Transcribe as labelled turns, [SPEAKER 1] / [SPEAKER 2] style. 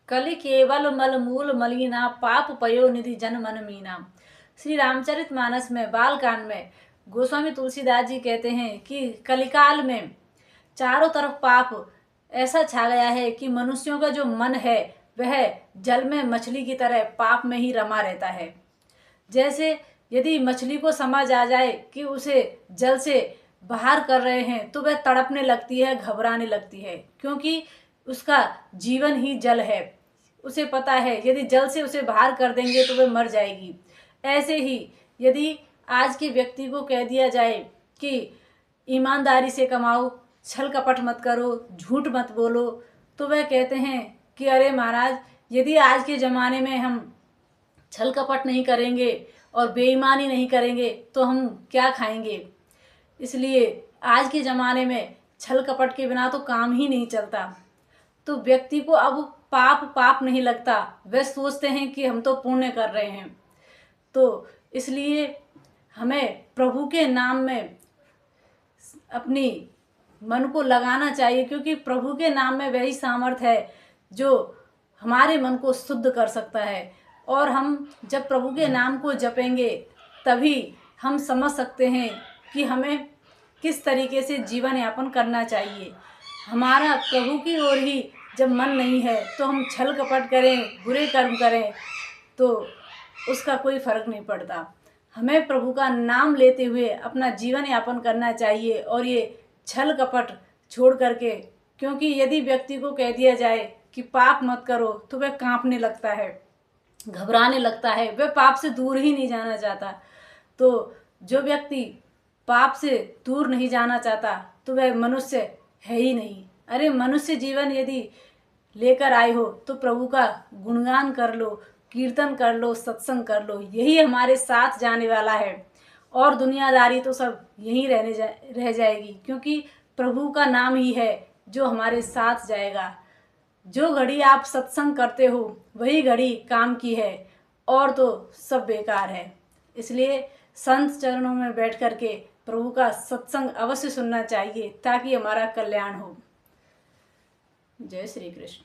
[SPEAKER 1] कलि केवल मल मूल मलिना पाप पयो निधि जन मन मीना। श्री रामचरितमानस में बालकांड में गोस्वामी तुलसीदास जी कहते हैं कि कलिकाल में चारों तरफ पाप ऐसा छा गया है कि मनुष्यों का जो मन है वह जल में मछली की तरह पाप में ही रमा रहता है। जैसे यदि मछली को समझ आ जाए कि उसे जल से बाहर कर रहे हैं तो वह तड़पने लगती है, घबराने लगती है, क्योंकि उसका जीवन ही जल है। उसे पता है यदि जल से उसे बाहर कर देंगे तो वह मर जाएगी। ऐसे ही यदि आज के व्यक्ति को कह दिया जाए कि ईमानदारी से कमाओ, छल कपट मत करो, झूठ मत बोलो, तो वह कहते हैं कि अरे महाराज, यदि आज के ज़माने में हम छल कपट नहीं करेंगे और बेईमानी नहीं करेंगे तो हम क्या खाएंगे। इसलिए आज के ज़माने में छल कपट के बिना तो काम ही नहीं चलता। तो व्यक्ति को अब पाप नहीं लगता, वे सोचते हैं कि हम तो पुण्य कर रहे हैं। तो इसलिए हमें प्रभु के नाम में अपनी मन को लगाना चाहिए, क्योंकि प्रभु के नाम में वही सामर्थ्य है जो हमारे मन को शुद्ध कर सकता है। और हम जब प्रभु के नाम को जपेंगे तभी हम समझ सकते हैं कि हमें किस तरीके से जीवन यापन करना चाहिए। हमारा प्रभु की ओर ही जब मन नहीं है तो हम छल कपट करें, बुरे कर्म करें तो उसका कोई फर्क नहीं पड़ता। हमें प्रभु का नाम लेते हुए अपना जीवन यापन करना चाहिए और ये छल कपट छोड़ करके, क्योंकि यदि व्यक्ति को कह दिया जाए कि पाप मत करो तो वह कांपने लगता है, घबराने लगता है, वह पाप से दूर ही नहीं जाना चाहता। तो जो व्यक्ति पाप से दूर नहीं जाना चाहता तो वह मनुष्य है ही नहीं। अरे मनुष्य जीवन यदि लेकर आए हो तो प्रभु का गुणगान कर लो, कीर्तन कर लो, सत्संग कर लो, यही हमारे साथ जाने वाला है। और दुनियादारी तो सब यहीं रह जाएगी, क्योंकि प्रभु का नाम ही है जो हमारे साथ जाएगा। जो घड़ी आप सत्संग करते हो वही घड़ी काम की है, और तो सब बेकार है। इसलिए संत चरणों में बैठ करके प्रभु का सत्संग अवश्य सुनना चाहिए ताकि हमारा कल्याण हो। जय श्री कृष्ण।